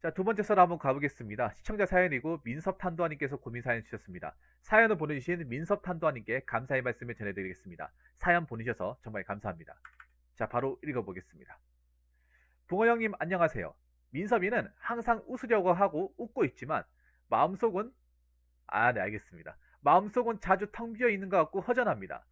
자, 두 번째 썰 한번 가보겠습니다. 시청자 사연이고 민섭탄도아님께서 고민 사연 주셨습니다. 사연을 보내주신 민섭탄도아님께 감사의 말씀을 전해드리겠습니다. 사연 보내셔서 정말 감사합니다. 자, 바로 읽어보겠습니다. 붕어 형님 안녕하세요. 민섭이는 항상 웃으려고 하고 웃고 있지만 마음속은 네, 알겠습니다. 마음속은 자주 텅 비어 있는 것 같고 허전합니다.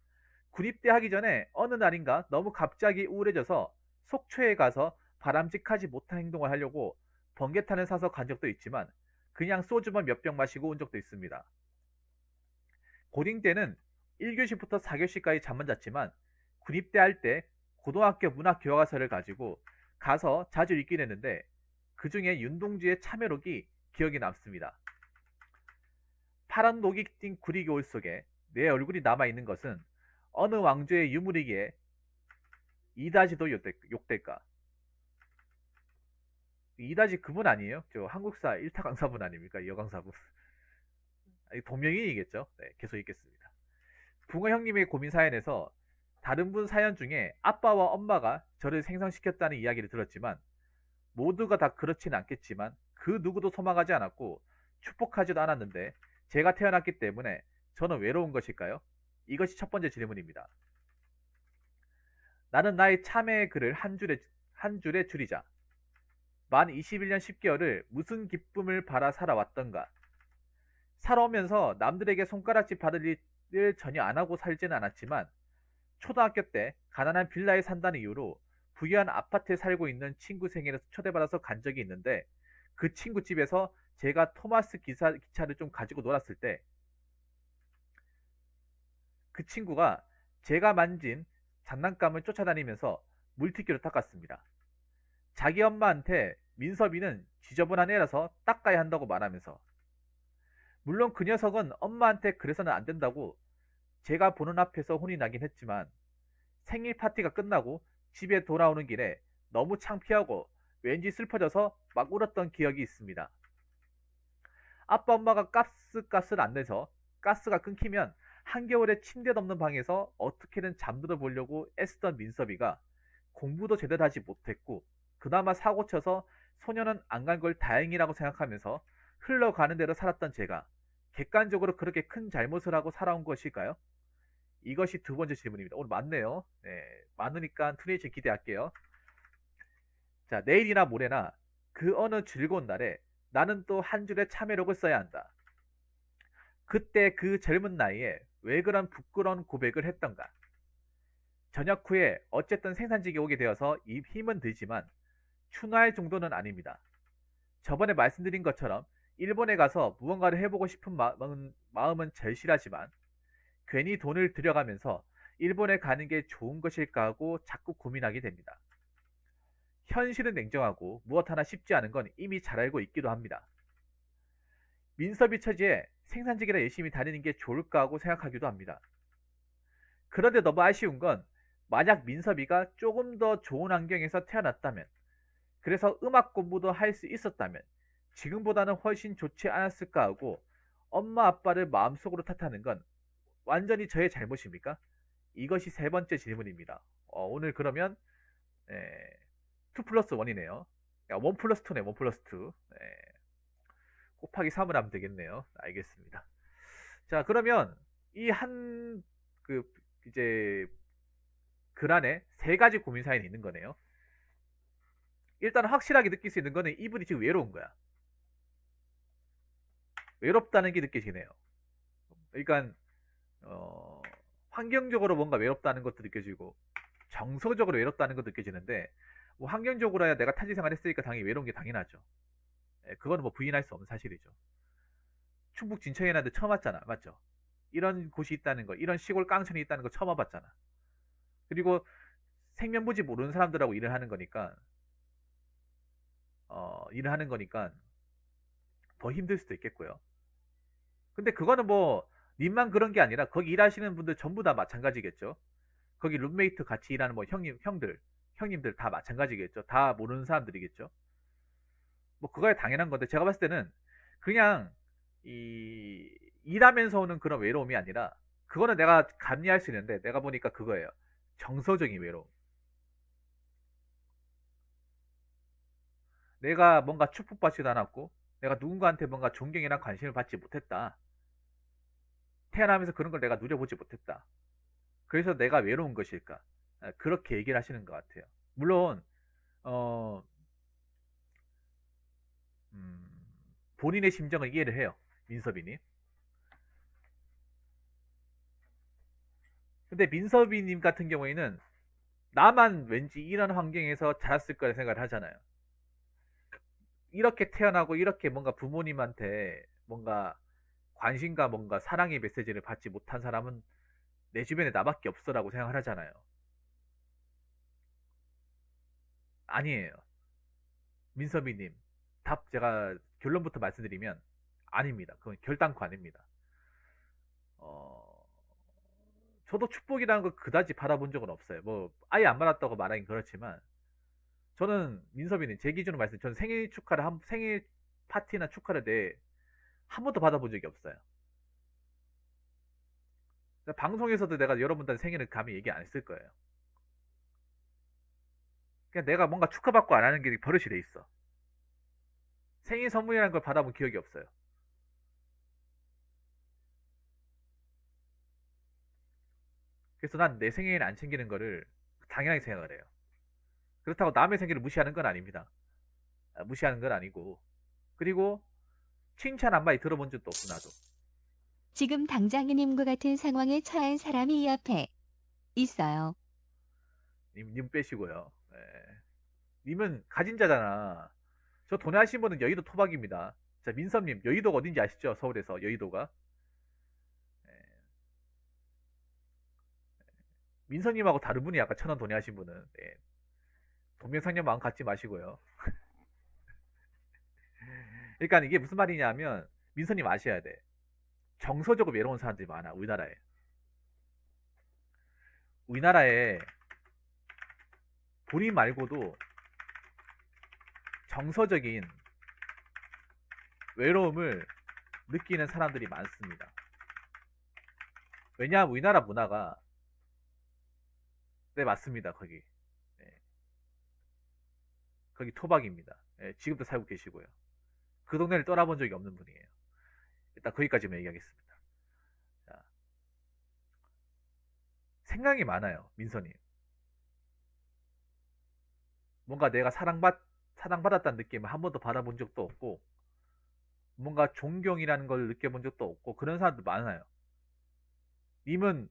군입대 하기 전에 어느 날인가 너무 갑자기 우울해져서 속초에 가서 바람직하지 못한 행동을 하려고 번개탄을 사서 간 적도 있지만 그냥 소주만 몇 병 마시고 온 적도 있습니다. 고딩 때는 1교시부터 4교시까지 잠만 잤지만 군입대 할 때 고등학교 문학 교과서를 가지고 가서 자주 읽긴 했는데 그 중에 윤동주의 참외록이 기억에 남습니다. 파란 녹이 띈 구리겨울 속에 내 얼굴이 남아있는 것은 어느 왕조의 유물이기에 이다지도 욕될까? 이다지 그분 아니에요? 저 한국사 1타 강사분 아닙니까? 여강사분. 동명이인이겠죠? 네, 계속 읽겠습니다. 붕어 형님의 고민 사연에서 다른 분 사연 중에 아빠와 엄마가 저를 생성시켰다는 이야기를 들었지만 모두가 다 그렇진 않겠지만 그 누구도 소망하지 않았고 축복하지도 않았는데 제가 태어났기 때문에 저는 외로운 것일까요? 이것이 첫 번째 질문입니다. 나는 나의 참회의 글을 한 줄에 줄이자. 만 21년 10개월을 무슨 기쁨을 바라 살아왔던가. 살아오면서 남들에게 손가락질 받을 일을 전혀 안 하고 살지는 않았지만 초등학교 때 가난한 빌라에 산다는 이유로 부유한 아파트에 살고 있는 친구 생일에 초대받아서 간 적이 있는데 그 친구 집에서 제가 토마스 기차를 좀 가지고 놀았을 때 그 친구가 제가 만진 장난감을 쫓아다니면서 물티슈로 닦았습니다. 자기 엄마한테 민섭이는 지저분한 애라서 닦아야 한다고 말하면서 물론 그 녀석은 엄마한테 그래서는 안 된다고 제가 보는 앞에서 혼이 나긴 했지만 생일 파티가 끝나고 집에 돌아오는 길에 너무 창피하고 왠지 슬퍼져서 막 울었던 기억이 있습니다. 아빠 엄마가 가스값을 안 내서 가스가 끊기면 한겨울에 침대 덮는 방에서 어떻게든 잠들어 보려고 애쓰던 민섭이가 공부도 제대로 하지 못했고 그나마 사고 쳐서 소년은 안 간 걸 다행이라고 생각하면서 흘러가는 대로 살았던 제가 객관적으로 그렇게 큰 잘못을 하고 살아온 것일까요? 이것이 두 번째 질문입니다. 오늘 많네요. 네, 많으니까 트레이션 기대할게요. 자, 내일이나 모레나 그 어느 즐거운 날에 나는 또 한 줄의 참회록을 써야 한다. 그때 그 젊은 나이에 왜 그런 부끄러운 고백을 했던가. 저녁 후에 어쨌든 생산직에 오게 되어서 이 힘은 들지만 추노할 정도는 아닙니다. 저번에 말씀드린 것처럼 일본에 가서 무언가를 해보고 싶은 마음은 절실하지만 괜히 돈을 들여가면서 일본에 가는 게 좋은 것일까 하고 자꾸 고민하게 됩니다. 현실은 냉정하고 무엇 하나 쉽지 않은 건 이미 잘 알고 있기도 합니다. 민섭이 처지에 생산직이라 열심히 다니는 게 좋을까 하고 생각하기도 합니다. 그런데 너무 아쉬운 건 만약 민섭이가 조금 더 좋은 환경에서 태어났다면 그래서 음악 공부도 할 수 있었다면 지금보다는 훨씬 좋지 않았을까 하고 엄마 아빠를 마음속으로 탓하는 건 완전히 저의 잘못입니까? 이것이 세 번째 질문입니다. 오늘 그러면 2 플러스 1이네요. 1 플러스 2네. 1 플러스 2. 곱하기 3을 하면 되겠네요. 알겠습니다. 자, 그러면 이 이제 글 안에 세 가지 고민 사연이 있는 거네요. 일단 확실하게 느낄 수 있는 거는 이분이 지금 외로운 거야. 외롭다는 게 느껴지네요. 그러니까 환경적으로 뭔가 외롭다는 것도 느껴지고 정서적으로 외롭다는 것도 느껴지는데 뭐 환경적으로야 내가 타지 생활 했으니까 당연히 외로운 게 당연하죠. 그거는 뭐 부인할 수 없는 사실이죠. 충북 진천에 나도 처음 왔잖아. 맞죠? 이런 곳이 있다는 거, 이런 시골 깡촌이 있다는 거 처음 와봤잖아. 그리고 생면부지 모르는 사람들하고 일을 하는 거니까 더 힘들 수도 있겠고요. 근데 그거는 뭐 님만 그런 게 아니라 거기 일하시는 분들 전부 다 마찬가지겠죠. 거기 룸메이트 같이 일하는 뭐 형님들 다 마찬가지겠죠. 다 모르는 사람들이겠죠. 뭐 그거야 당연한 건데 제가 봤을 때는 그냥 일하면서 오는 그런 외로움이 아니라 그거는 내가 감리할 수 있는데 내가 보니까 그거예요. 정서적인 외로움. 내가 뭔가 축복받지도 않았고, 내가 누군가한테 뭔가 존경이나 관심을 받지 못했다. 태어나면서 그런 걸 내가 누려보지 못했다. 그래서 내가 외로운 것일까? 그렇게 얘기를 하시는 것 같아요. 물론, 어, 음, 본인의 심정을 이해를 해요. 민섭이님. 근데 민섭이님 같은 경우에는 나만 왠지 이런 환경에서 자랐을 거라 생각을 하잖아요. 이렇게 태어나고 이렇게 뭔가 부모님한테 뭔가 관심과 뭔가 사랑의 메시지를 받지 못한 사람은 내 주변에 나밖에 없어라고 생각을 하잖아요. 아니에요. 민섭이님, 답 제가 결론부터 말씀드리면 아닙니다. 그건 결단코 아닙니다. 어, 저도 축복이라는 걸 그다지 받아본 적은 없어요. 뭐 아예 안 받았다고 말하긴 그렇지만 저는 민섭이님 제 기준으로 말씀, 저는 생일 파티나 축하를 내 한 번도 받아본 적이 없어요. 방송에서도 내가 여러분들 생일을 감히 얘기 안 했을 거예요. 그냥 내가 뭔가 축하받고 안 하는 게 버릇이 돼 있어. 생일 선물이라는 걸 받아본 기억이 없어요. 그래서 난 내 생일 안 챙기는 거를 당연하게 생각을 해요. 그렇다고 남의 생일을 무시하는 건 아닙니다. 무시하는 건 아니고. 그리고 칭찬 한 마디 들어본 적도 없고 나도. 지금 당장님과 같은 상황에 처한 사람이 이 앞에 있어요. 님 빼시고요. 예. 님은 가진 자잖아. 저 돈에 하신 분은 여의도 토박입니다. 자, 민섭님, 여의도가 어딘지 아시죠? 서울에서 여의도가. 예. 민섭님하고 다른 분이 아까 천원 돈에 하신 분은. 예. 동명상련 마음 갖지 마시고요. 그러니까 이게 무슨 말이냐면, 민섭님 아셔야 돼. 정서적으로 외로운 사람들이 많아, 우리나라에. 우리나라에 본인 말고도 정서적인 외로움을 느끼는 사람들이 많습니다. 왜냐하면 우리나라 문화가, 네, 맞습니다, 거기. 네, 거기 토박입니다. 네, 지금도 살고 계시고요. 그 동네를 떠나본 적이 없는 분이에요. 일단 거기까지만 얘기하겠습니다. 자, 생각이 많아요, 민서님. 뭔가 내가 사랑받았다는 느낌을 한 번도 받아본 적도 없고, 뭔가 존경이라는 걸 느껴본 적도 없고, 그런 사람들 많아요. 님은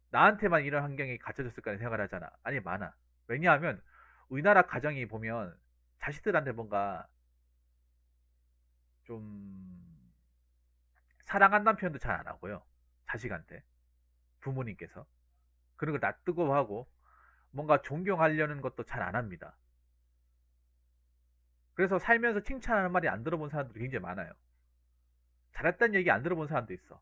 나한테만 이런 환경이 갖춰졌을까 생각을 하잖아. 아니, 많아. 왜냐하면, 우리나라 가정이 보면, 자식들한테 뭔가, 좀, 사랑한다는 표현도 잘 안 하고요. 자식한테. 부모님께서. 그런 걸 낯뜨거워 하고, 뭔가 존경하려는 것도 잘 안 합니다. 그래서 살면서 칭찬하는 말이 안 들어본 사람들이 굉장히 많아요. 잘했다는 얘기 안 들어본 사람도 있어.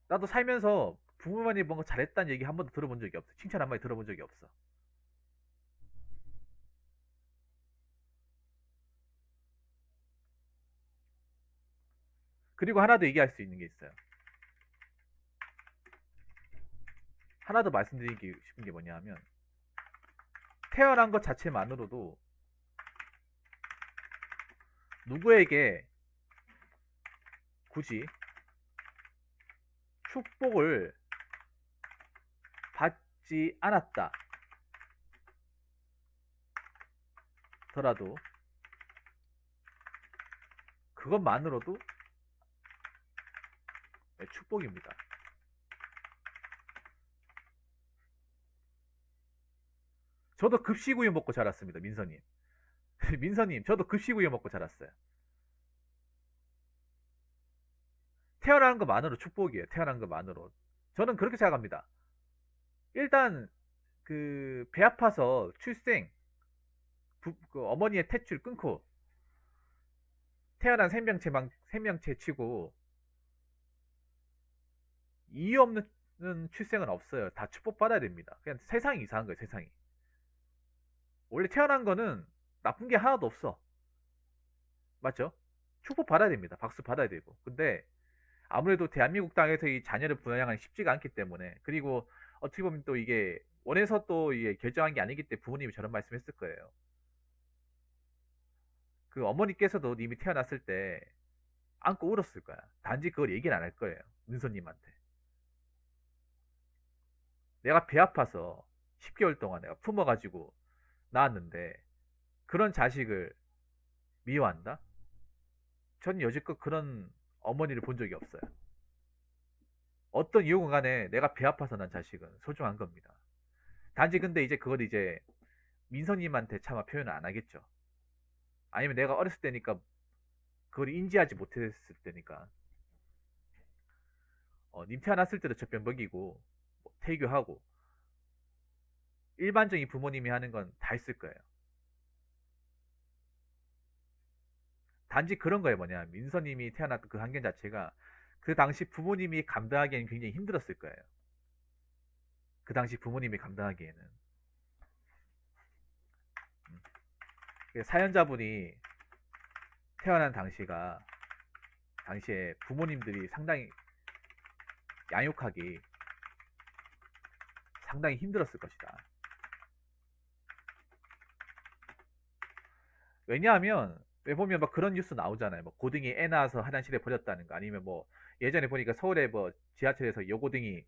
나도 살면서 부모님이 뭔가 잘했다는 얘기 한 번도 들어본 적이 없어. 칭찬 한 마디 들어본 적이 없어. 그리고 하나 더 얘기할 수 있는 게 있어요. 하나 더 말씀드리기 싶은 게 뭐냐면, 태어난 것 자체만으로도 누구에게 굳이 축복을 받지 않았다 더라도 그것만으로도 축복입니다. 저도 급식우유 먹고 자랐습니다, 민서님. 민서님, 저도 급식우유 먹고 자랐어요. 태어나는 것만으로 축복이에요. 태어난 것만으로. 저는 그렇게 생각합니다. 일단 그 배 아파서 출생, 그 어머니의 탯줄 끊고 태어난 생명체 치고 이유 없는 출생은 없어요. 다 축복받아야 됩니다. 그냥 세상이 이상한 거예요, 세상이. 원래 태어난 거는 나쁜 게 하나도 없어. 맞죠? 축복 받아야 됩니다. 박수 받아야 되고. 근데 아무래도 대한민국 땅에서 이 자녀를 부양하기 쉽지가 않기 때문에, 그리고 어떻게 보면 또 이게 원해서 또 이게 결정한 게 아니기 때문에 부모님이 저런 말씀했을 거예요. 그 어머니께서도 님이 태어났을 때 안고 울었을 거야. 단지 그걸 얘기는 안 할 거예요. 민서님한테. 내가 배 아파서 10개월 동안 내가 품어가지고 낳았는데 그런 자식을 미워한다? 전 여지껏 그런 어머니를 본 적이 없어요. 어떤 이유건 간에 내가 배 아파서 난 자식은 소중한 겁니다. 단지 근데 이제 그걸 이제 민서님한테 차마 표현을 안 하겠죠. 아니면 내가 어렸을 때니까 그걸 인지하지 못했을 때니까 님 태어났을 때도 젖병 먹이고 뭐 태교하고 일반적인 부모님이 하는 건 다 했을 거예요. 단지 그런 거예요. 뭐냐, 민서님이 태어났던 그 환경 자체가 그 당시 부모님이 감당하기에는 굉장히 힘들었을 거예요. 그 당시 부모님이 감당하기에는. 사연자분이 태어난 당시에 부모님들이 상당히 양육하기 상당히 힘들었을 것이다. 왜냐하면 왜 보면 막 그런 뉴스 나오잖아요. 뭐 고딩이 애 낳아서 화장실에 버렸다는 거, 아니면 뭐 예전에 보니까 서울에 뭐 지하철에서 여고딩이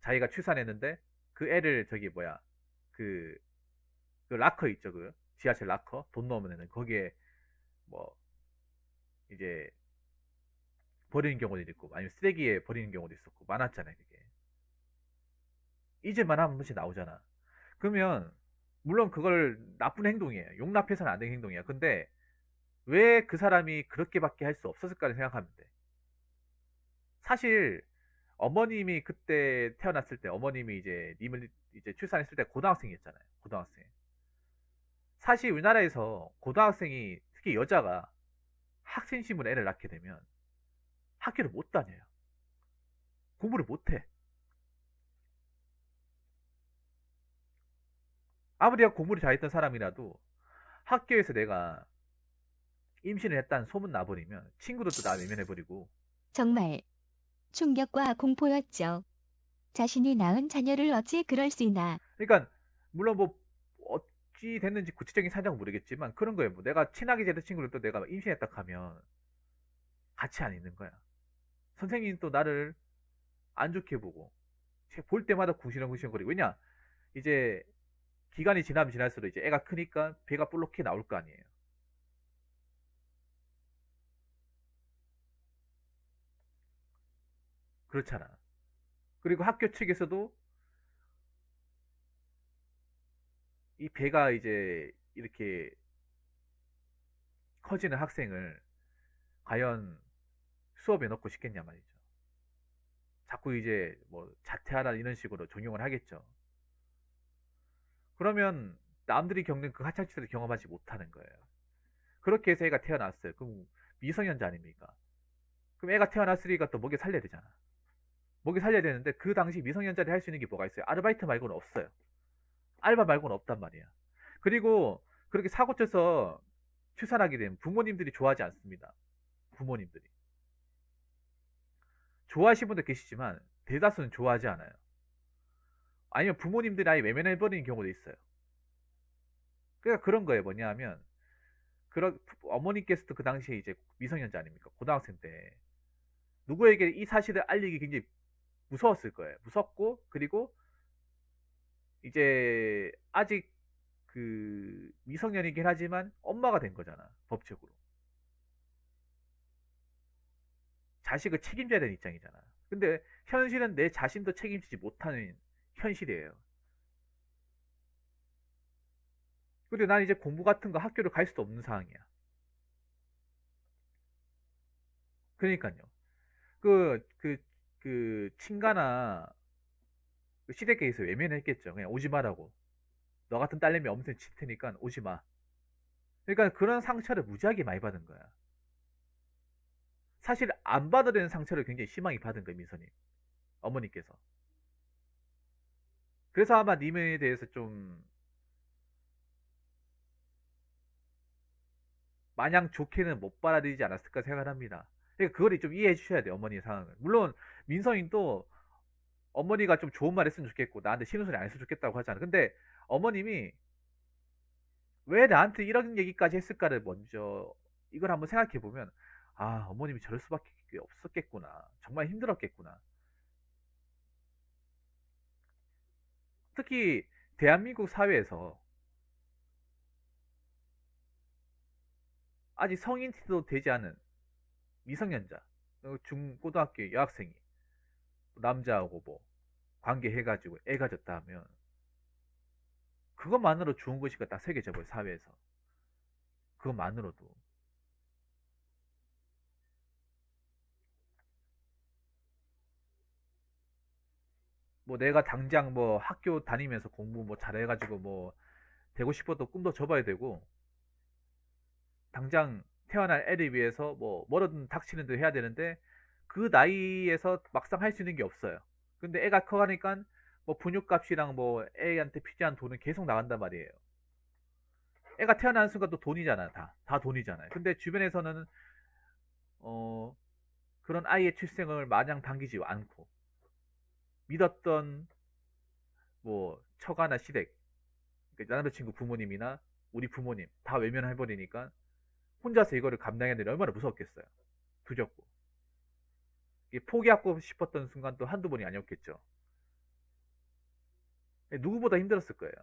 자기가 출산했는데 그 애를 저기 뭐야 그, 그 락커 있죠, 그 지하철 락커 돈 넣으면 되는 거기에 뭐 이제 버리는 경우도 있고 아니면 쓰레기에 버리는 경우도 있었고 많았잖아요. 그게 잊을만 하면 한 번씩 나오잖아. 그러면 물론 그걸 나쁜 행동이에요. 용납해서는 안 되는 행동이야. 근데 왜 그 사람이 그렇게밖에 할 수 없었을까를 생각하면 돼. 사실 어머님이 그때 태어났을 때 어머님이 이제 님을 이제 출산했을 때 고등학생이었잖아요. 고등학생. 사실 우리나라에서 고등학생이 특히 여자가 학생 신분 애를 낳게 되면 학교를 못 다녀요. 공부를 못 해. 아무리 내가 공부를 잘했던 사람이라도 학교에서 내가 임신을 했다는 소문 나버리면 친구들도 나 외면해버리고. 정말 충격과 공포였죠. 자신이 낳은 자녀를 어찌 그럴 수 있나. 그러니까 물론 뭐 어찌 됐는지 구체적인 사정은 모르겠지만 그런 거예요. 뭐 내가 친하게 지냈던 친구들도 내가 임신했다 하면 같이 안 있는 거야. 선생님이 또 나를 안 좋게 보고 볼 때마다 궁시렁궁시렁거리고. 왜냐, 이제 기간이 지나면 지날수록 이제 애가 크니까 배가 볼록히 나올 거 아니에요. 그렇잖아. 그리고 학교 측에서도 이 배가 이제 이렇게 커지는 학생을 과연 수업에 넣고 싶겠냐 말이죠. 자꾸 이제 뭐 자퇴하라 이런 식으로 종용을 하겠죠. 그러면 남들이 겪는 그 하찮지를 경험하지 못하는 거예요. 그렇게 해서 애가 태어났어요. 그럼 미성년자 아닙니까? 그럼 애가 태어났으니까 또 먹여 살려야 되잖아. 먹여 살려야 되는데 그 당시 미성년자들이 할 수 있는 게 뭐가 있어요? 아르바이트 말고는 없어요. 알바 말고는 없단 말이야. 그리고 그렇게 사고 쳐서 출산하게 되면 부모님들이 좋아하지 않습니다. 부모님들이. 좋아하시는 분도 계시지만 대다수는 좋아하지 않아요. 아니면 부모님들이 아예 외면해버리는 경우도 있어요. 그러니까 그런 거예요. 뭐냐 하면 그런 어머니께서도 그 당시에 이제 미성년자 아닙니까? 고등학생 때 누구에게 이 사실을 알리기 굉장히 무서웠을 거예요. 무섭고, 그리고 이제 아직 그 미성년이긴 하지만 엄마가 된 거잖아. 법적으로. 자식을 책임져야 되는 입장이잖아. 근데 현실은 내 자신도 책임지지 못하는 현실이에요. 근데 난 이제 공부 같은 거 학교를 갈 수도 없는 상황이야. 그러니까요. 그 친가나 그 시댁에서 외면했겠죠. 그냥 오지 마라고. 너 같은 딸내미 엄청 칠 테니까 오지 마. 그러니까 그런 상처를 무지하게 많이 받은 거야. 사실 안 받아야 되는 상처를 굉장히 심하게 받은 거예요, 민서님. 어머니께서. 그래서 아마 님에 대해서 좀 마냥 좋게는 못 받아들이지 않았을까 생각을 합니다. 그러니까 그걸 좀 이해해 주셔야 돼요, 어머니의 상황을. 물론 민서님도 어머니가 좀 좋은 말 했으면 좋겠고 나한테 신우소리 안 했으면 좋겠다고 하잖아. 근데 어머님이 왜 나한테 이런 얘기까지 했을까를 먼저 이걸 한번 생각해 보면, 아, 어머님이 저럴 수밖에 없었겠구나. 정말 힘들었겠구나. 특히 대한민국 사회에서 아직 성인도 되지 않은 미성년자, 중고등학교 여학생이 남자하고 뭐 관계해가지고 애 가졌다 하면 그것만으로 좋은 것이가 딱 새겨져 버려 사회에서. 그것만으로도. 뭐 내가 당장 뭐 학교 다니면서 공부 뭐 잘해가지고 뭐 되고 싶어도 꿈도 접어야 되고, 당장 태어날 애를 위해서 뭐 뭐라든 닥치는 데 해야 되는데 그 나이에서 막상 할 수 있는 게 없어요. 근데 애가 커가니까 뭐 분유값이랑 뭐 애한테 필요한 돈은 계속 나간단 말이에요. 애가 태어나는 순간 또 돈이잖아. 다 돈이잖아요. 근데 주변에서는 어 그런 아이의 출생을 마냥 반기지 않고, 믿었던 뭐 처가나 시댁, 그러니까 남자친구 부모님이나 우리 부모님 다 외면해버리니까 혼자서 이거를 감당해야 되니 얼마나 무섭겠어요. 두렵고. 이게 포기하고 싶었던 순간도 한두 번이 아니었겠죠. 누구보다 힘들었을 거예요.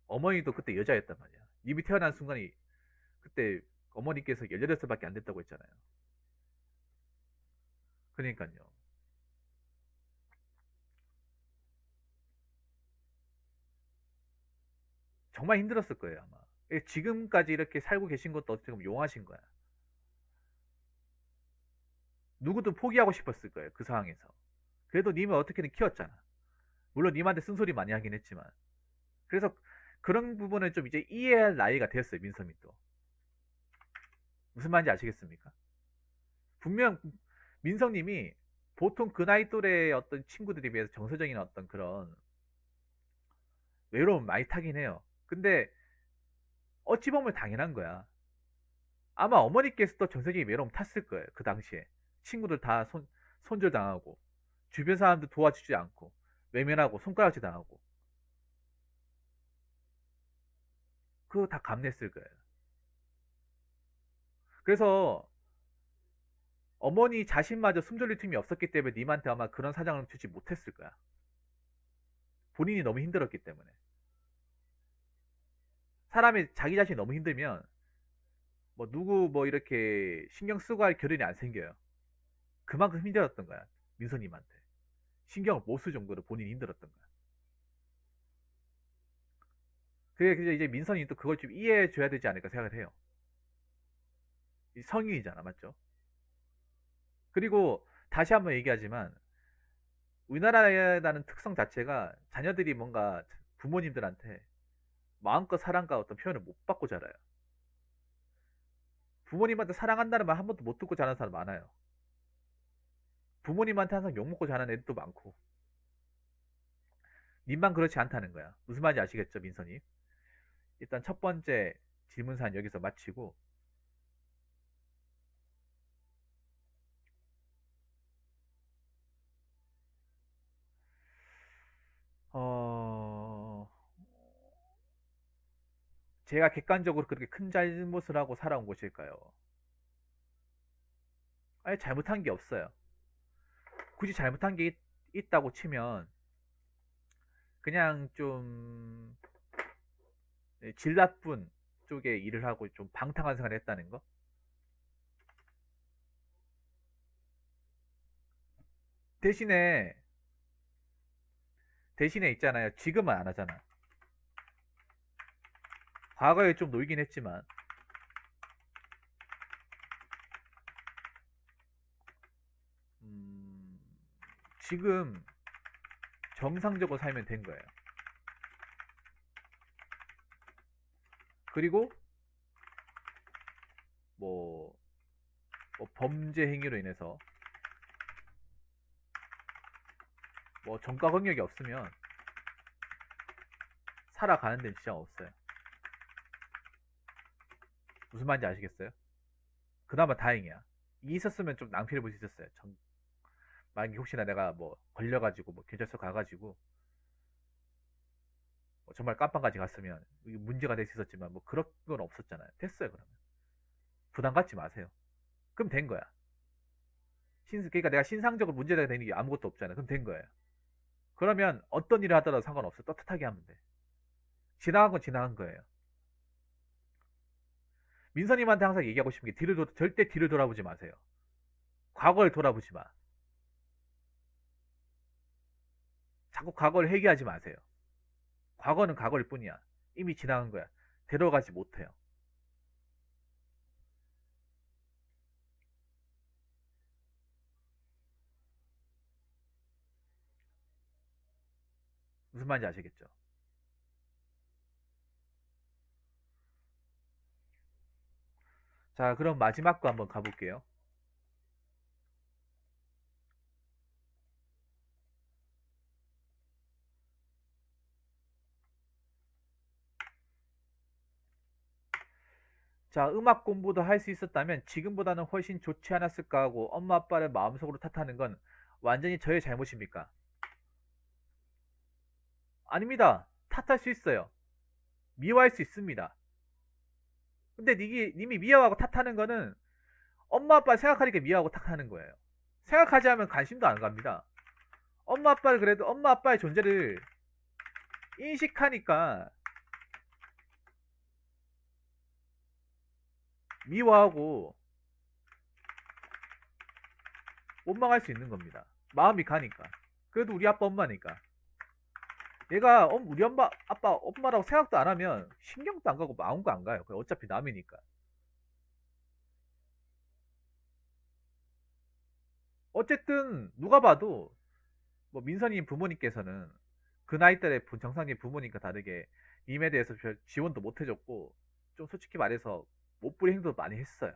어머니도 그때 여자였단 말이야. 입이 태어난 순간이, 그때 어머니께서 18살밖에 안 됐다고 했잖아요. 그러니까요. 정말 힘들었을 거예요, 아마. 지금까지 이렇게 살고 계신 것도 어떻게 보면 용하신 거야. 누구도 포기하고 싶었을 거예요, 그 상황에서. 그래도 님은 어떻게든 키웠잖아. 물론 님한테 쓴소리 많이 하긴 했지만. 그래서 그런 부분은 좀 이제 이해할 나이가 됐어요, 민섬이 또. 무슨 말인지 아시겠습니까? 분명 민성님이 보통 그 나이 또래의 어떤 친구들에 비해서 정서적인 어떤 그런 외로움 많이 타긴 해요. 근데 어찌 보면 당연한 거야. 아마 어머니께서도 정서적인 외로움 탔을 거예요. 그 당시에. 친구들 다 손절당하고, 주변 사람들 도와주지 않고, 외면하고, 손가락질 당하고. 그거 다 감내했을 거예요. 그래서 어머니 자신마저 숨 돌릴 틈이 없었기 때문에 님한테 아마 그런 사정을 주지 못했을 거야. 본인이 너무 힘들었기 때문에. 사람이 자기 자신이 너무 힘들면 뭐 누구 뭐 이렇게 신경 쓰고 할 겨를이 안 생겨요. 그만큼 힘들었던 거야, 민서님한테. 신경을 못 쓸 정도로 본인이 힘들었던 거야. 그게 이제 민선이 또 그걸 좀 이해해 줘야 되지 않을까 생각을 해요. 성인이잖아, 맞죠? 그리고 다시 한번 얘기하지만 우리나라라는 특성 자체가 자녀들이 뭔가 부모님들한테 마음껏 사랑과 어떤 표현을 못 받고 자라요. 부모님한테 사랑한다는 말 한 번도 못 듣고 자라는 사람 많아요. 부모님한테 항상 욕먹고 자라는 애들도 많고. 님만 그렇지 않다는 거야. 무슨 말인지 아시겠죠, 민선이? 일단 첫 번째 질문사는 여기서 마치고, 어... 제가 객관적으로 그렇게 큰 잘못을 하고 살아온 것일까요? 아예 잘못한 게 없어요. 굳이 잘못한 게 있다고 치면 그냥 좀 질 나쁜 쪽에 일을 하고 좀 방탕한 생활을 했다는 거? 대신에 있잖아요. 지금은 안 하잖아. 과거에 좀 놀긴 했지만 음, 지금 정상적으로 살면 된 거예요. 그리고 뭐, 뭐 범죄 행위로 인해서 뭐 전과 경력이 없으면 살아가는 데는 지장 없어요. 무슨 말인지 아시겠어요? 그나마 다행이야. 이 있었으면 좀 낭피를 볼 수 있었어요. 만약에 혹시나 내가 뭐 걸려가지고 뭐 경찰서 가가지고 정말 깜빵까지 갔으면 이게 문제가 될 수 있었지만 뭐 그런 건 없었잖아요. 됐어요. 그러면 부담 갖지 마세요. 그럼 된 거야. 그러니까 내가 신상적으로 문제가 되는 게 아무것도 없잖아요. 그럼 된 거예요. 그러면 어떤 일을 하더라도 상관없어. 떳떳하게 하면 돼. 지나간 건 지나간 거예요. 민서님한테 항상 얘기하고 싶은 게 절대 뒤를 돌아보지 마세요. 과거를 돌아보지 마. 자꾸 과거를 회귀하지 마세요. 과거는 과거일 뿐이야. 이미 지나간 거야. 데려가지 못해요. 무슨 말인지 아시겠죠? 자, 그럼 마지막 거 한번 가볼게요. 자, 음악 공부도 할 수 있었다면 지금보다는 훨씬 좋지 않았을까 하고 엄마 아빠를 마음속으로 탓하는 건 완전히 저의 잘못입니까? 아닙니다. 탓할 수 있어요. 미워할 수 있습니다. 근데 님이 미워하고 탓하는 거는 엄마 아빠 생각하니까 미워하고 탓하는 거예요. 생각하지 않으면 관심도 안 갑니다. 엄마 아빠를 그래도 엄마 아빠의 존재를 인식하니까 미워하고 원망할 수 있는 겁니다. 마음이 가니까. 그래도 우리 아빠 엄마니까. 얘가 우리 엄마 아빠 엄마라고 생각도 안 하면 신경도 안 가고 마음도 안 가요. 어차피 남이니까. 어쨌든 누가 봐도 뭐 민선님 부모님께서는 그 나이 때의 정상적인 부모님과 다르게 님에 대해서 별 지원도 못 해줬고 좀 솔직히 말해서 못 부린 행동도 많이 했어요.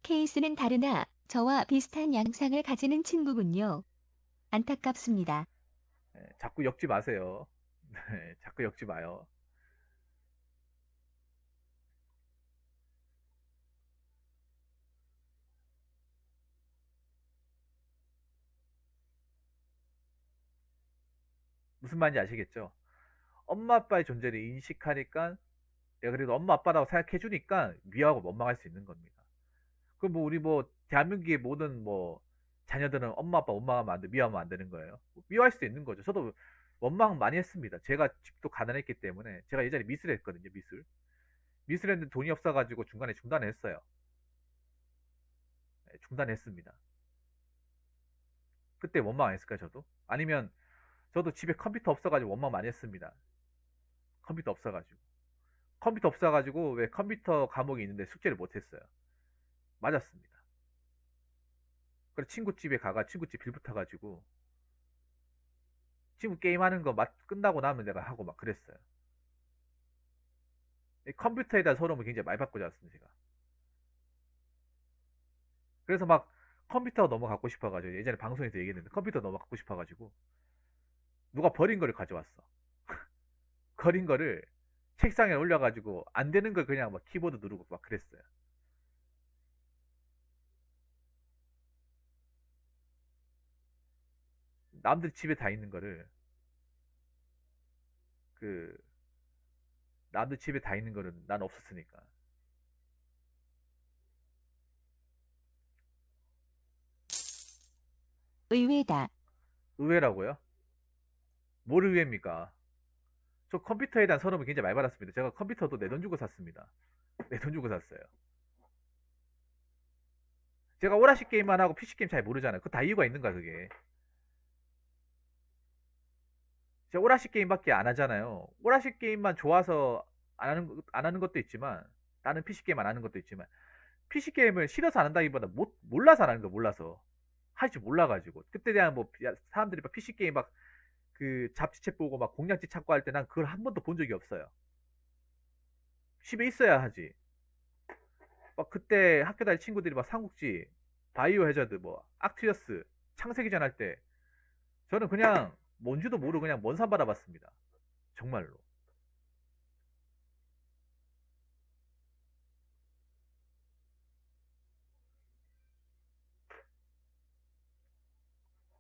케이스는 다르나 저와 비슷한 양상을 가지는 친구군요. 안타깝습니다. 자꾸 엮지 마세요. 네, 자꾸 엮지 마요. 무슨 말인지 아시겠죠? 엄마 아빠의 존재를 인식하니까 내가 그래도 엄마 아빠라고 생각해주니까 미워하고 원망할 수 있는 겁니다. 그 뭐 우리 뭐 대한민국의 모든 뭐 자녀들은 엄마 아빠 원망하면 안 돼, 미워하면 안 되는 거예요. 미워할 수도 있는 거죠. 저도 원망 많이 했습니다. 제가 집도 가난했기 때문에 제가 예전에 미술 했거든요. 미술 했는데 돈이 없어가지고 중간에 중단했어요. 네, 중단했습니다. 그때 원망 안 했을까요, 저도? 아니면 저도 집에 컴퓨터 없어가지고 원망 많이 했습니다. 컴퓨터 없어가지고. 컴퓨터 없어가지고 왜 컴퓨터 과목이 있는데 숙제를 못했어요. 맞았습니다. 그래서 친구 집에 가가 친구 집 빌 붙어가지고 친구 게임하는 거 끝나고 나면 내가 하고 막 그랬어요. 컴퓨터에 대한 서러움을 굉장히 많이 받고 자랐습니다, 제가. 그래서 막 컴퓨터 너무 갖고 싶어가지고 예전에 방송에서 얘기했는데 컴퓨터 너무 갖고 싶어가지고 누가 버린 거를 가져왔어. 버린 거를 책상에 올려가지고 안 되는 걸 그냥 막 키보드 누르고 막 그랬어요. 남들 집에 다 있는 거를 그 남들 집에 다 있는 거는 난 없었으니까. 의외다. 의외라고요? 뭘 의외입니까? 저 컴퓨터에 대한 서러움을 굉장히 많이 받았습니다. 제가 컴퓨터도 내 돈 주고 샀습니다. 내 돈 주고 샀어요. 제가 오락실 게임만 하고 PC 게임 잘 모르잖아요. 그 다 이유가 있는 거야, 그게. 제가 오락실 게임밖에 안 하잖아요. 오락실 게임만 좋아서 안 하는 것도 있지만, 나는 PC 게임 안 하는 것도 있지만, PC 게임을 싫어서 안 한다기보다 몰라서 안 하는 거 몰라서. 할 줄 몰라가지고. 그때 대한 뭐, 사람들이 막 PC 게임 막, 그 잡지책 보고 막 공략지 찾고 할 때 난 그걸 한 번도 본 적이 없어요. 집에 있어야 하지. 막 그때 학교 다닐 친구들이 막 삼국지, 바이오 해저드, 뭐, 악튜어스, 창세기전 할 때, 저는 그냥 뭔지도 모르고 그냥 먼 산 바라봤습니다. 정말로.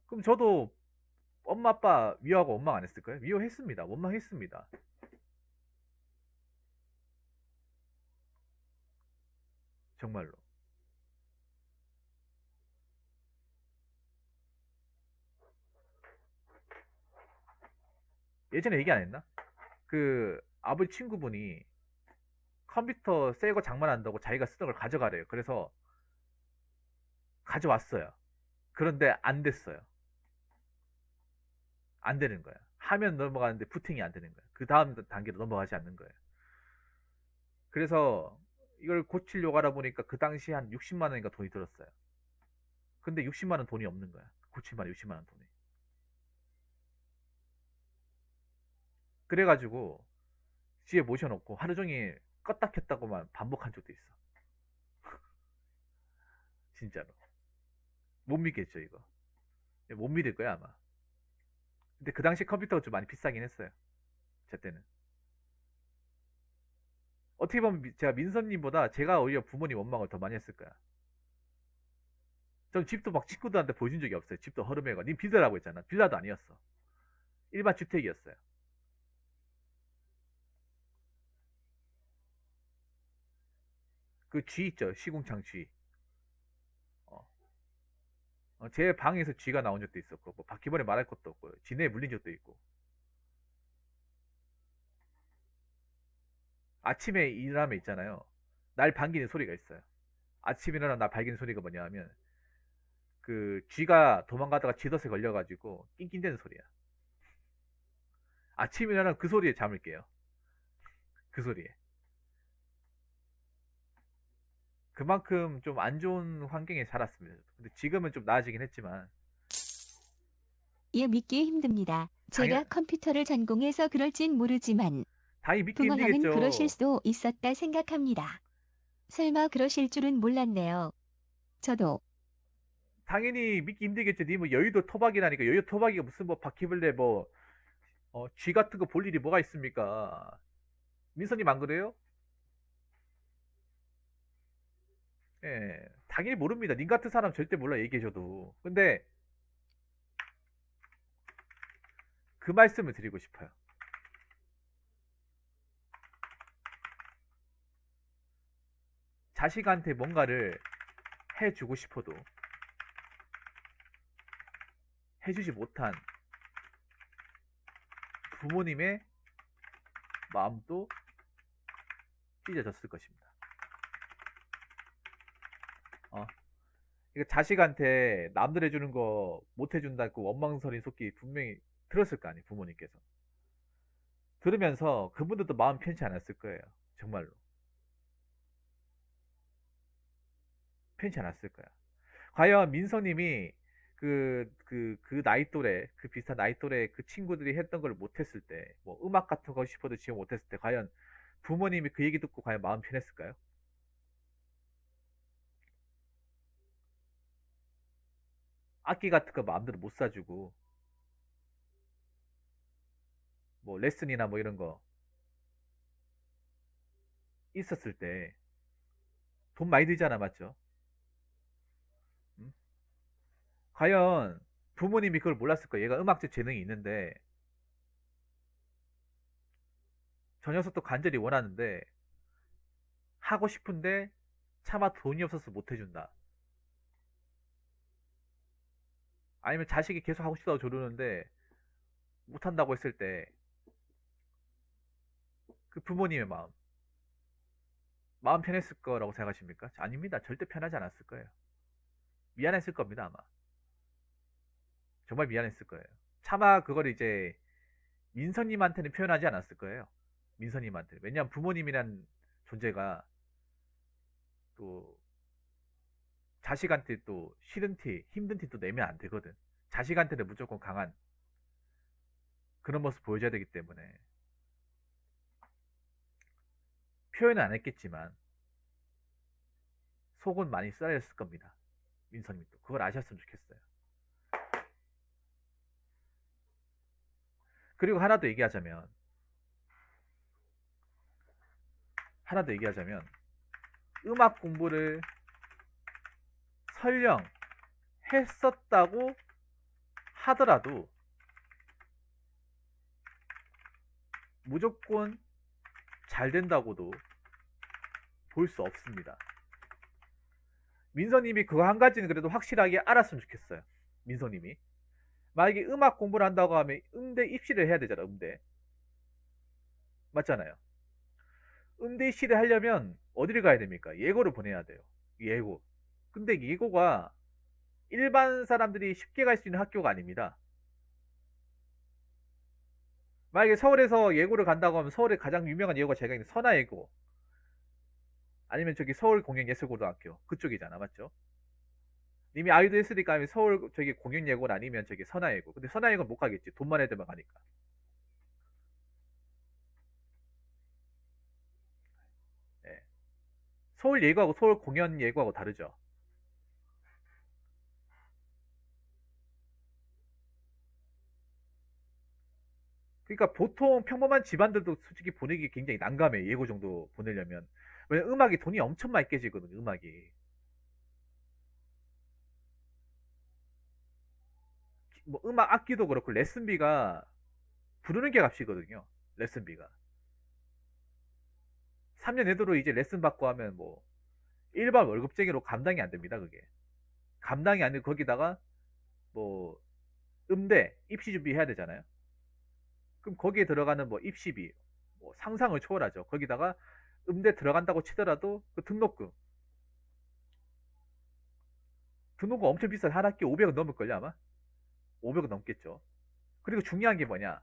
그럼 저도 엄마 아빠 미워하고 원망 안 했을 거예요? 미워했습니다. 원망했습니다. 정말로. 예전에 얘기 안 했나? 그 아버지 친구분이 컴퓨터 새 거 장만한다고 자기가 쓰던 걸 가져가래요. 그래서 가져왔어요. 그런데 안 됐어요. 안 되는 거야. 화면 넘어가는데 부팅이 안 되는 거야. 그 다음 단계로 넘어가지 않는 거예요. 그래서 이걸 고치려고 하다 보니까 그 당시에 한 60만 원인가 돈이 들었어요. 근데 60만 원 돈이 없는 거야. 고칠만 60만 원 돈이. 그래가지고 집에 모셔놓고 하루 종일 껐다 켰다고만 반복한 적도 있어. 진짜로. 못 믿겠죠, 이거. 못 믿을 거야, 아마. 근데 그 당시 컴퓨터가 좀 많이 비싸긴 했어요. 제 때는. 어떻게 보면 제가 민선님보다 제가 오히려 부모님 원망을 더 많이 했을 거야. 전 집도 막 친구들한테 보여준 적이 없어요. 집도 허름해가. 님 빌라라고 했잖아. 빌라도 아니었어. 일반 주택이었어요. 그 쥐 있죠. 시궁창 쥐. 어. 제 방에서 쥐가 나온 적도 있었고, 뭐 바퀴벌레 말할 것도 없고, 지네에 물린 적도 있고. 아침에 일어나면 있잖아요. 날 반기는 소리가 있어요. 아침에 일어나 날 반기는 소리가 뭐냐 하면, 그 쥐가 도망가다가 쥐덫에 걸려가지고 낑낑대는 소리야. 아침에 일어나면 그 소리에 잠을 깨요. 그 소리에. 그만큼 좀 안 좋은 환경에 살았습니다. 근데 지금은 좀 나아지긴 했지만, 예, 믿기 힘듭니다. 제가 당연, 컴퓨터를 전공해서 그럴진 모르지만 당연히 믿기 부모님은 그러실 힘들겠죠. 수도 있었다 생각합니다. 설마 그러실 줄은 몰랐네요. 저도 당연히 믿기 힘들겠죠. 니 뭐 여의도 토박이라니까. 여의도 토박이가 무슨 뭐 바퀴벌레 뭐, 쥐 같은 거 볼 일이 뭐가 있습니까? 민서님 안 그래요? 예, 당연히 모릅니다. 님 같은 사람 절대 몰라, 얘기해줘도. 근데 그 말씀을 드리고 싶어요. 자식한테 뭔가를 해주고 싶어도 해주지 못한 부모님의 마음도 찢어졌을 것입니다. 어, 그러니까 자식한테 남들 해주는 거 못 해준다고 원망설인 속기 분명히 들었을 거 아니에요, 부모님께서. 들으면서 그분들도 마음 편치 않았을 거예요. 정말로. 편치 않았을 거야. 과연 민서님이 그 나이 또래, 그 비슷한 나이 또래 그 친구들이 했던 걸 못했을 때, 뭐 음악 같은 거 싶어도 지원 못했을 때, 과연 부모님이 그 얘기 듣고 과연 마음 편했을까요? 악기 같은 거 마음대로 못 사주고, 뭐 레슨이나 뭐 이런 거 있었을 때, 돈 많이 들잖아, 맞죠? 음? 과연 부모님이 그걸 몰랐을 거예요. 얘가 음악적 재능이 있는데, 저 녀석도 간절히 원하는데, 하고 싶은데, 차마 돈이 없어서 못 해준다. 아니면 자식이 계속 하고 싶다고 조르는데, 못한다고 했을 때, 그 부모님의 마음 편했을 거라고 생각하십니까? 아닙니다. 절대 편하지 않았을 거예요. 미안했을 겁니다, 아마. 정말 미안했을 거예요. 차마 그걸 이제 민서님한테는 표현하지 않았을 거예요. 민서님한테. 왜냐하면 부모님이란 존재가 또 자식한테 또 싫은 티, 힘든 티 또 내면 안 되거든. 자식한테는 무조건 강한 그런 모습 보여줘야 되기 때문에 표현은 안 했겠지만 속은 많이 쓰라렸을 겁니다. 민서님도. 그걸 아셨으면 좋겠어요. 그리고 하나 더 얘기하자면 음악 공부를 설령 했었다고 하더라도 무조건 잘 된다고도 볼 수 없습니다. 민서님이 그거 한 가지는 그래도 확실하게 알았으면 좋겠어요. 민서님이. 만약에 음악 공부를 한다고 하면 음대 입시를 해야 되잖아, 음대. 맞잖아요. 음대 입시를 하려면 어디를 가야 됩니까? 예고를 보내야 돼요. 예고. 근데 예고가 일반 사람들이 쉽게 갈 수 있는 학교가 아닙니다. 만약에 서울에서 예고를 간다고 하면 서울에 가장 유명한 예고가 제가 있는 선화예고 아니면 저기 서울공연예술고등학교 그쪽이잖아, 맞죠? 이미 아이도 했으니까 서울 저기 공연예고는 아니면 저기 선화예고. 근데 선화예고는 못 가겠지. 돈만 애들만 가니까. 예. 서울 예고하고 서울 공연 예고하고 다르죠. 그러니까 보통 평범한 집안들도 솔직히 보내기 굉장히 난감해. 예고 정도 보내려면. 왜냐면 음악이 돈이 엄청 많이 깨지거든요. 음악이. 뭐 음악 악기도 그렇고 레슨비가 부르는 게 값이거든요. 레슨비가. 3년 내도록 이제 레슨 받고 하면 뭐 일반 월급쟁이로 감당이 안 됩니다. 그게. 감당이 안 되고 거기다가 뭐 음대 입시 준비해야 되잖아요. 그럼 거기에 들어가는 뭐 입시비 뭐 상상을 초월하죠. 거기다가 음대 들어간다고 치더라도 그 등록금 엄청 비싼 한 학기 500원 넘을걸요 아마. 500원 넘겠죠. 그리고 중요한 게 뭐냐,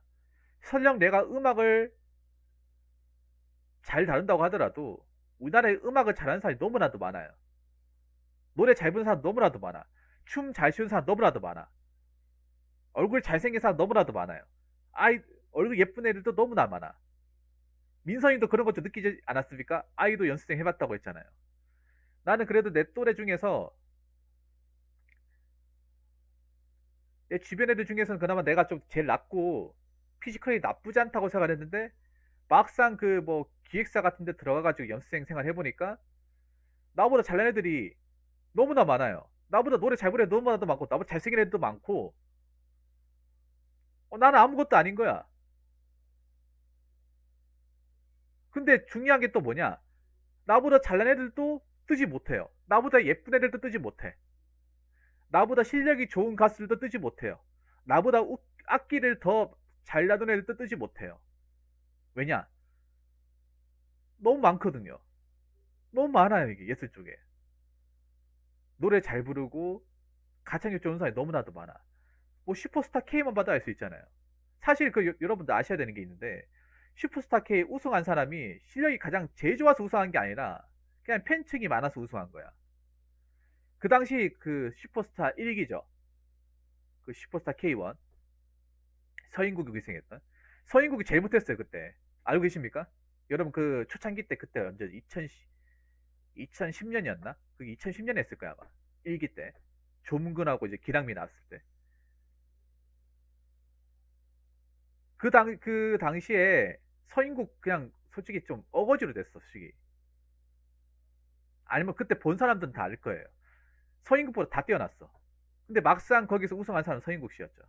설령 내가 음악을 잘 다룬다고 하더라도 우리나라에 음악을 잘하는 사람이 너무나도 많아요. 노래 잘 부르는 사람 너무나도 많아. 춤 잘 추는 사람 너무나도 많아. 얼굴 잘생긴 사람 너무나도 많아요. 아이, 얼굴 예쁜 애들도 너무나 많아. 민선이도 그런 것 좀 느끼지 않았습니까? 아이도 연습생 해봤다고 했잖아요. 나는 그래도 내 또래 중에서 내 주변 애들 중에서는 그나마 내가 좀 제일 낫고 피지컬이 나쁘지 않다고 생각했는데 막상 그 뭐 기획사 같은 데 들어가가지고 연습생 생활 해보니까 나보다 잘난 애들이 너무나 많아요. 나보다 노래 잘 부르는 애도 너무나도 많고 나보다 잘생긴 애들도 많고 나는 아무것도 아닌 거야. 근데 중요한 게 또 뭐냐, 나보다 잘난 애들도 뜨지 못해요. 나보다 예쁜 애들도 뜨지 못해. 나보다 실력이 좋은 가수들도 뜨지 못해요. 나보다 악기를 더 잘 다루는 애들도 뜨지 못해요. 왜냐? 너무 많거든요. 너무 많아요, 이게 예술 쪽에. 노래 잘 부르고 가창력 좋은 사람이 너무나도 많아. 뭐 슈퍼스타 K만 봐도 알 수 있잖아요. 사실 그 여러분들 아셔야 되는 게 있는데 슈퍼스타 K 우승한 사람이 실력이 가장 제일 좋아서 우승한 게 아니라 그냥 팬층이 많아서 우승한 거야. 그 당시 그 슈퍼스타 1기죠. 그 슈퍼스타 K1 서인국이 기생했던. 서인국이 제일 못했어요 그때. 알고 계십니까? 여러분 그 초창기 때 그때 언제 2010년이었나? 그게 2010년에 했을 거야 아마. 1기 때 조문근하고 이제 기랑미 나왔을 때. 그 당시에 서인국 그냥 솔직히 좀 어거지로 됐어 솔직히. 아니면 그때 본 사람들은 다 알 거예요. 서인국보다 다 뛰어났어. 근데 막상 거기서 우승한 사람은 서인국 씨였죠.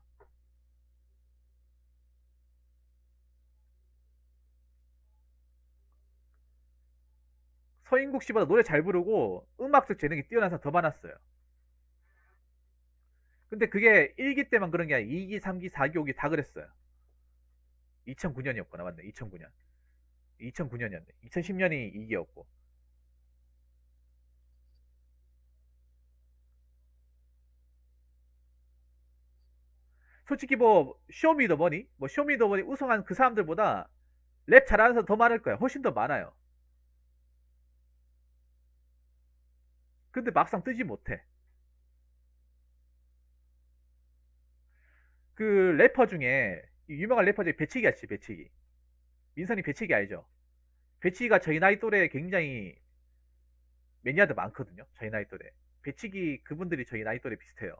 서인국 씨보다 노래 잘 부르고 음악적 재능이 뛰어난 사람 더 많았어요. 근데 그게 1기 때만 그런 게 아니라 2기, 3기, 4기, 5기 다 그랬어요. 2009년이었구나. 맞네. 2009년. 2009년이었네. 2010년이 2기였고. 솔직히 뭐 쇼미더머니 우승한 그 사람들보다 랩 잘하는 사람 더 많을 거야. 훨씬 더 많아요. 근데 막상 뜨지 못해. 그 래퍼 중에 유명한 래퍼 중에 배치기 알지? 배치기. 민선이 배치기 알죠? 배치기가 저희 나이 또래에 굉장히 매니아들 많거든요. 저희 나이 또래. 배치기 그분들이 저희 나이 또래 비슷해요.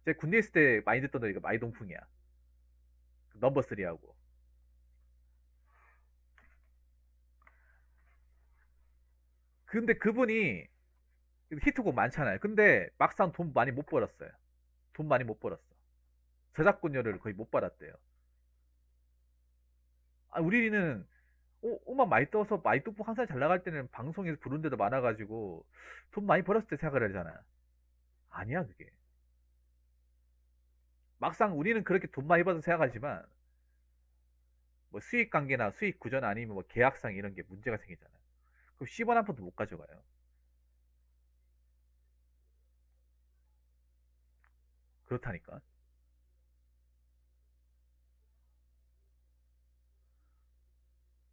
제가 군대 있을 때 많이 듣던 노래가 마이동풍이야. 넘버 3하고. 근데 그분이 히트곡 많잖아요. 근데 막상 돈 많이 못 벌었어요. 돈 많이 못 벌었어. 저작권료를 거의 못 받았대요. 우리는 음악 많이 떠서 많이 뚝고 항상 잘 나갈 때는 방송에서 부른 데도 많아가지고 돈 많이 벌었을 때 생각을 하잖아. 아니야 그게. 막상 우리는 그렇게 돈 많이 벌어서 생각하지만 뭐 수익 관계나 수익 구조나 아니면 뭐 계약상 이런 게 문제가 생기잖아. 그럼 10원 한 푼도 못 가져가요. 그렇다니까.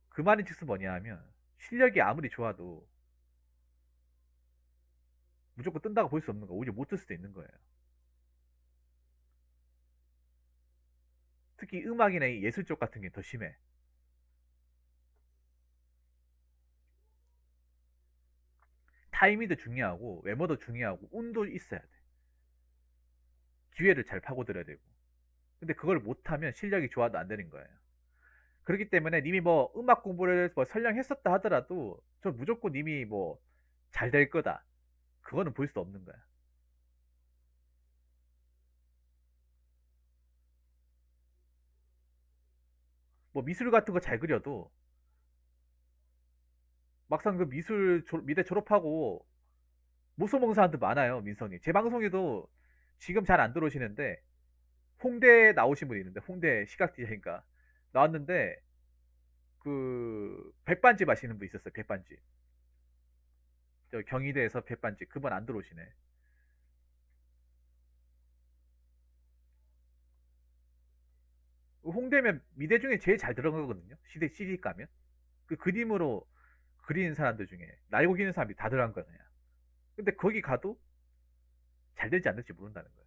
그 말인 즉슨 뭐냐 하면 실력이 아무리 좋아도 무조건 뜬다고 볼 수 없는 거. 오히려 못 뜰 수도 있는 거예요. 특히 음악이나 이 예술 쪽 같은 게 더 심해. 타이밍도 중요하고 외모도 중요하고 운도 있어야 돼. 기회를 잘 파고들어야 되고. 근데 그걸 못하면 실력이 좋아도 안 되는 거예요. 그렇기 때문에 님이 뭐 음악 공부를 뭐 설령 했었다 하더라도 저 무조건 님이 뭐 잘 될 거다. 그거는 볼 수 없는 거야. 뭐 미술 같은 거 잘 그려도 막상 그 미대 졸업하고 못 써먹는 사람들 많아요, 민성이. 제 방송에도 지금 잘 안 들어오시는데 홍대 나오신 분이 있는데 홍대 시각 디자인과 나왔는데 그 백반집 하시는 분 있었어요. 백반집. 저 경희대에서 백반집 그분 안 들어오시네. 홍대면 미대 중에 제일 잘 들어가거든요. 시대 CD 가면 그 그림으로 그리는 사람들 중에 날고 기는 사람이 다 들어간 거야 그냥. 근데 거기 가도 잘 될지 안 될지 모른다는 거야.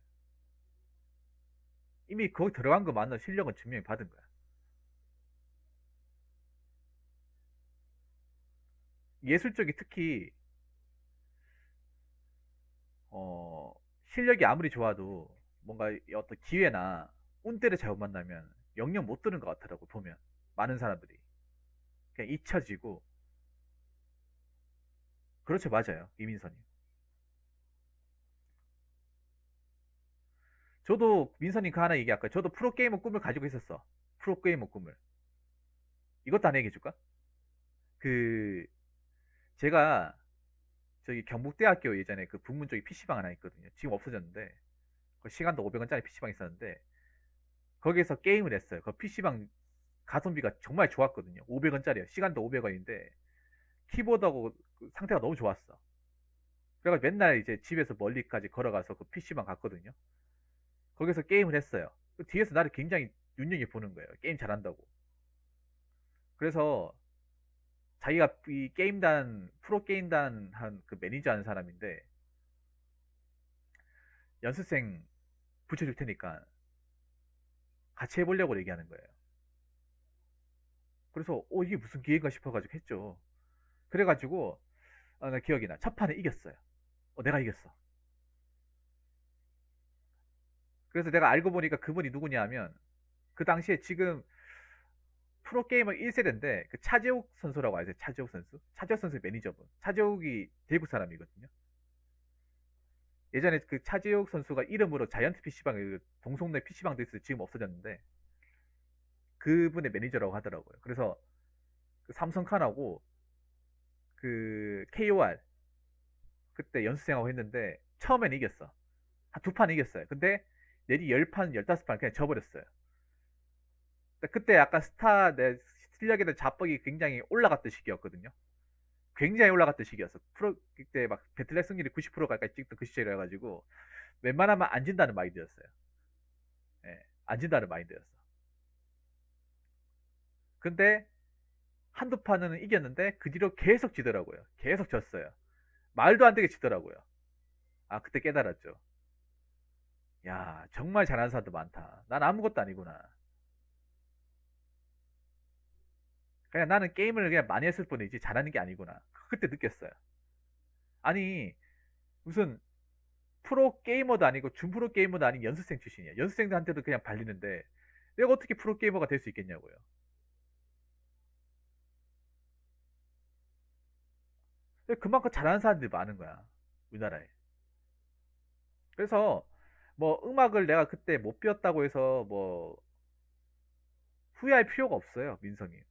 이미 거기 들어간 것만으로 실력은 증명이 받은 거야. 예술 쪽이 특히 어, 실력이 아무리 좋아도 뭔가 어떤 기회나 운때를 잘못 만나면 영영 못 드는 것 같더라고 보면 많은 사람들이 그냥 잊혀지고. 그렇죠, 맞아요, 이민선이. 저도 민선이 그 하나 얘기할까요? 저도 프로게이머 꿈을 가지고 있었어. 프로게이머 꿈을. 이것도 하나 얘기해 줄까? 그 제가 저기 경북대학교 예전에 그 북문 쪽에 PC방 하나 있거든요. 지금 없어졌는데 그 시간도 500원짜리 PC방 있었는데 거기에서 게임을 했어요. 그 PC방 가성비가 정말 좋았거든요. 500원짜리요. 시간도 500원인데 키보드하고 그 상태가 너무 좋았어. 그래가지고 맨날 이제 집에서 멀리까지 걸어가서 그 PC방 갔거든요. 거기서 게임을 했어요. 그 뒤에서 나를 굉장히 눈여겨 보는 거예요. 게임 잘한다고. 그래서 자기가 이 게임단 프로 게임단 한 그 매니저 하는 사람인데 연습생 붙여줄 테니까 같이 해보려고 얘기하는 거예요. 그래서 이게 무슨 기회인가 싶어가지고 했죠. 그래가지고 나 기억이 나. 첫 판에 이겼어요. 내가 이겼어. 그래서 내가 알고 보니까 그분이 누구냐 하면 그 당시에 지금 프로게이머 1세대인데 그 차재욱 선수라고 아세요? 차재욱 선수? 차재욱 선수의 매니저분. 차재욱이 대구 사람이거든요. 예전에 그 차재욱 선수가 이름으로 자이언트 PC방, 동성로에 PC방도 있어서 지금 없어졌는데 그분의 매니저라고 하더라고요. 그래서 그 삼성칸하고 그 KOR 그때 연습생하고 했는데 처음엔 이겼어. 한 두 판 이겼어요. 근데 내리 10판, 15판 그냥 져버렸어요. 그때 약간 내 실력에 대한 자뻑이 굉장히 올라갔던 시기였거든요. 굉장히 올라갔던 시기였어. 프로 그때 막 배틀넷 승률이 90% 가까이 찍던 그 시절이라 가지고 웬만하면 안 진다는 마인드였어요. 예, 안 진다는 마인드였어. 근데 한두 판은 이겼는데 그 뒤로 계속 지더라고요. 계속 졌어요. 말도 안 되게 지더라고요. 그때 깨달았죠. 야, 정말 잘하는 사람도 많다. 난 아무것도 아니구나. 그냥 나는 게임을 그냥 많이 했을 뿐이지 잘하는 게 아니구나. 그때 느꼈어요. 아니, 무슨 프로 게이머도 아니고 준프로 게이머도 아닌 연습생 출신이야. 연습생들한테도 그냥 발리는데 내가 어떻게 프로 게이머가 될 수 있겠냐고요. 그만큼 잘하는 사람들이 많은 거야. 우리나라에. 그래서 뭐 음악을 내가 그때 못 배웠다고 해서 뭐 후회할 필요가 없어요, 민성이.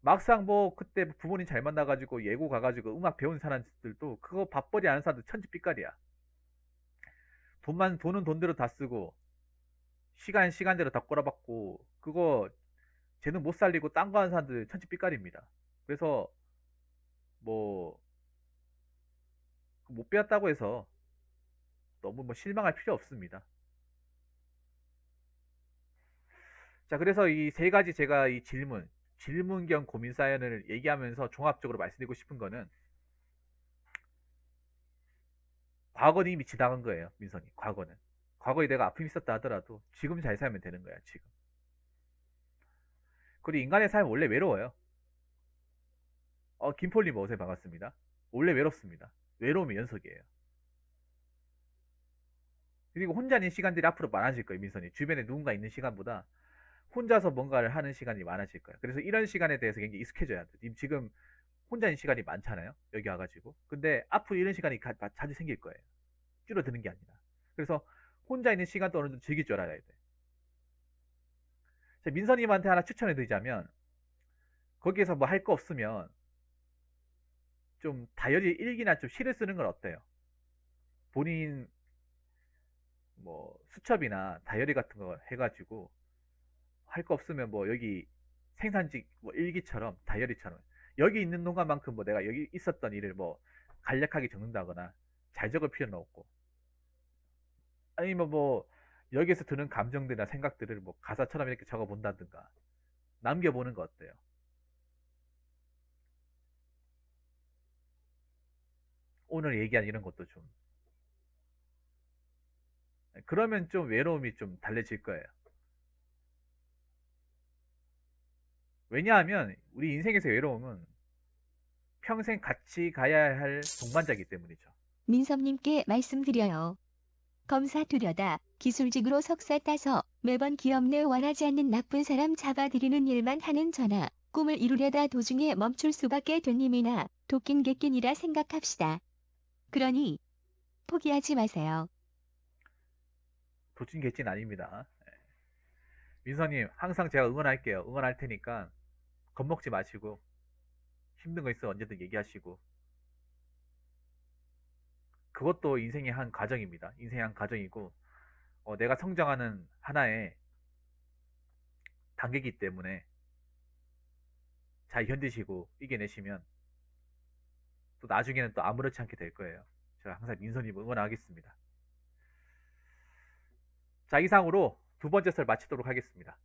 막상 뭐 그때 부모님 잘 만나가지고 예고 가가지고 음악 배운 사람들도 그거 밥벌이 아는 사람들 천지빛깔이야. 돈은 돈대로 다 쓰고 시간대로 다 꼬라박고 그거 쟤는 못 살리고 딴 거 하는 사람들 천지빛깔입니다. 그래서 뭐 못 배웠다고 해서 너무 뭐 실망할 필요 없습니다. 자, 그래서 이 세 가지 제가 이 질문 겸 고민 사연을 얘기하면서 종합적으로 말씀드리고 싶은 거는 과거는 이미 지나간 거예요, 민선이. 과거는. 과거에 내가 아픔이 있었다 하더라도 지금 잘 살면 되는 거야, 지금. 그리고 인간의 삶은 원래 외로워요. 김폴님 어서 반갑습니다. 원래 외롭습니다. 외로움의 연속이에요. 그리고 혼자 있는 시간들이 앞으로 많아질 거예요, 민선이. 주변에 누군가 있는 시간보다 혼자서 뭔가를 하는 시간이 많아질 거예요. 그래서 이런 시간에 대해서 굉장히 익숙해져야 돼요. 지금 혼자 있는 시간이 많잖아요. 여기 와가지고. 근데 앞으로 이런 시간이 자주 생길 거예요. 줄어드는 게 아니라. 그래서 혼자 있는 시간도 어느 정도 즐길 줄 알아야 돼. 민선님한테 하나 추천해 드리자면 거기에서 뭐 할 거 없으면 좀 다이어리 일기나 좀 시를 쓰는 건 어때요? 본인 뭐 수첩이나 다이어리 같은 거 해가지고 할 거 없으면 뭐 여기 생산직 뭐 일기처럼 다이어리처럼 여기 있는 동안만큼 뭐 내가 여기 있었던 일을 뭐 간략하게 적는다거나 잘 적을 필요는 없고 아니면 뭐 여기에서 드는 감정들이나 생각들을 뭐 가사처럼 이렇게 적어 본다든가 남겨보는 거 어때요? 오늘 얘기한 이런 것도 좀 그러면 좀 외로움이 좀 달래질 거예요. 왜냐하면 우리 인생에서 외로움은 평생 같이 가야 할 동반자이기 때문이죠. 민섭님께 말씀드려요. 검사 두려다 기술직으로 석사 따서 매번 기업 내 원하지 않는 나쁜 사람 잡아들이는 일만 하는 저나 꿈을 이루려다 도중에 멈출 수밖에 된 님이나 도낀 객낀이라 생각합시다. 그러니 포기하지 마세요. 도찐 개찐 아닙니다. 민서님 항상 제가 응원할게요. 응원할 테니까 겁먹지 마시고 힘든 거 있으면 언제든 얘기하시고 그것도 인생의 한 과정입니다. 인생의 한 과정이고 내가 성장하는 하나의 단계이기 때문에 잘 견디시고 이겨내시면 또 나중에는 또 아무렇지 않게 될 거예요. 제가 항상 민서님 응원하겠습니다. 자, 이상으로 두 번째 설 마치도록 하겠습니다.